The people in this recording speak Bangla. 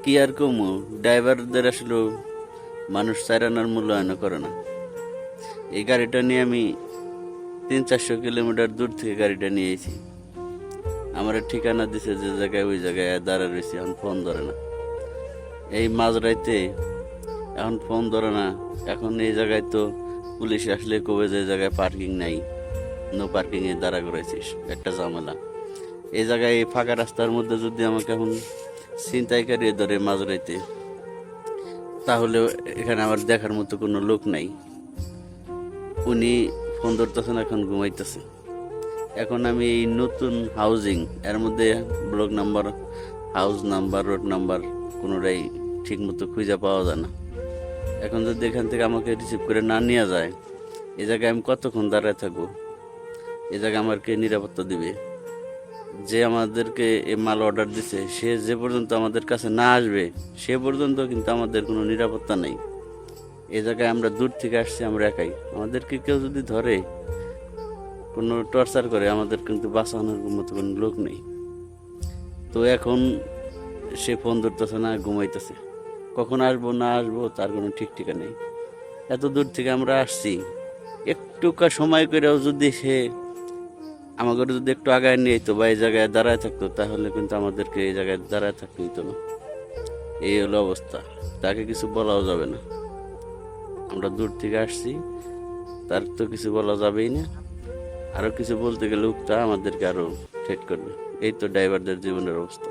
কি আর কমু, ড্রাইভারদের আসলে মানুষ চালানোর মূল্যায়ন করে না। এই গাড়িটা নিয়ে আমি 300-400 কিলোমিটার দূর থেকে গাড়িটা নিয়েছি। আমার ঠিকানা দিছে যে জায়গায়, ওই জায়গায় দাঁড়া রয়েছি, এখন ফোন ধরে না। এই মাঝরাইতে এখন ফোন ধরে না। এখন এই জায়গায় তো পুলিশ আসলে কবে যে জায়গায় পার্কিং নাই, নো পার্কিং এ দাঁড়া করেছিস, একটা ঝামেলা। এই জায়গায় এই ফাঁকা রাস্তার মধ্যে যদি আমাকে এখন ছিনতাইকারী ধরে মাঝরাইতে, তাহলে এখানে আমার দেখার মতো কোনো লোক নাই। উনি ফোন ধরতেছেন, এখন ঘুমাইতেছে। এখন আমি এই নতুন হাউজিং এর মধ্যে block number, house number, road number কোনোটাই ঠিক মতো খুঁজে পাওয়া যায় না। এখন যদি এখান থেকে আমাকে রিসিভ করে না নিয়ে যায়, এই জায়গায় আমি কতক্ষণ দাঁড়ায় থাকবো? এই জায়গায় আমার কে নিরাপত্তা দিবে? যে আমাদেরকে এই মাল অর্ডার দিছে, সে যে পর্যন্ত আমাদের কাছে না আসবে, সে পর্যন্ত কিন্তু আমাদের কোনো নিরাপত্তা নেই। এই জায়গায় আমরা দূর থেকে আসছি, আমরা একাই। আমাদেরকে কেউ যদি ধরে, কোনো টর্চার করে, আমাদের কিন্তু বাঁচানোর মতো কোনো লোক নেই। তো এখন সে ফোন ধরতেছে না, ঘুমাইতেছে। কখন আসবো না আসবো তার কোনো ঠিক ঠিকা নেই। এত দূর থেকে আমরা আসছি, একটু সময় করেও যদি সে আমাকে যদি একটু আগায় নিয়ে যেত বা এই জায়গায় দাঁড়ায় থাকতো, তাহলে কিন্তু আমাদেরকে এই জায়গায় দাঁড়ায় থাকতে হইতো না। এই হলো অবস্থা। তাকে কিছু বলাও যাবে না। আমরা দূর থেকে আসছি, তার তো কিছু বলা যাবেই না। আরো কিছু বলতে গেলে উক্তা আমাদেরকে আরো ঠেট করবে। এই তো ড্রাইভারদের জীবনের অবস্থা।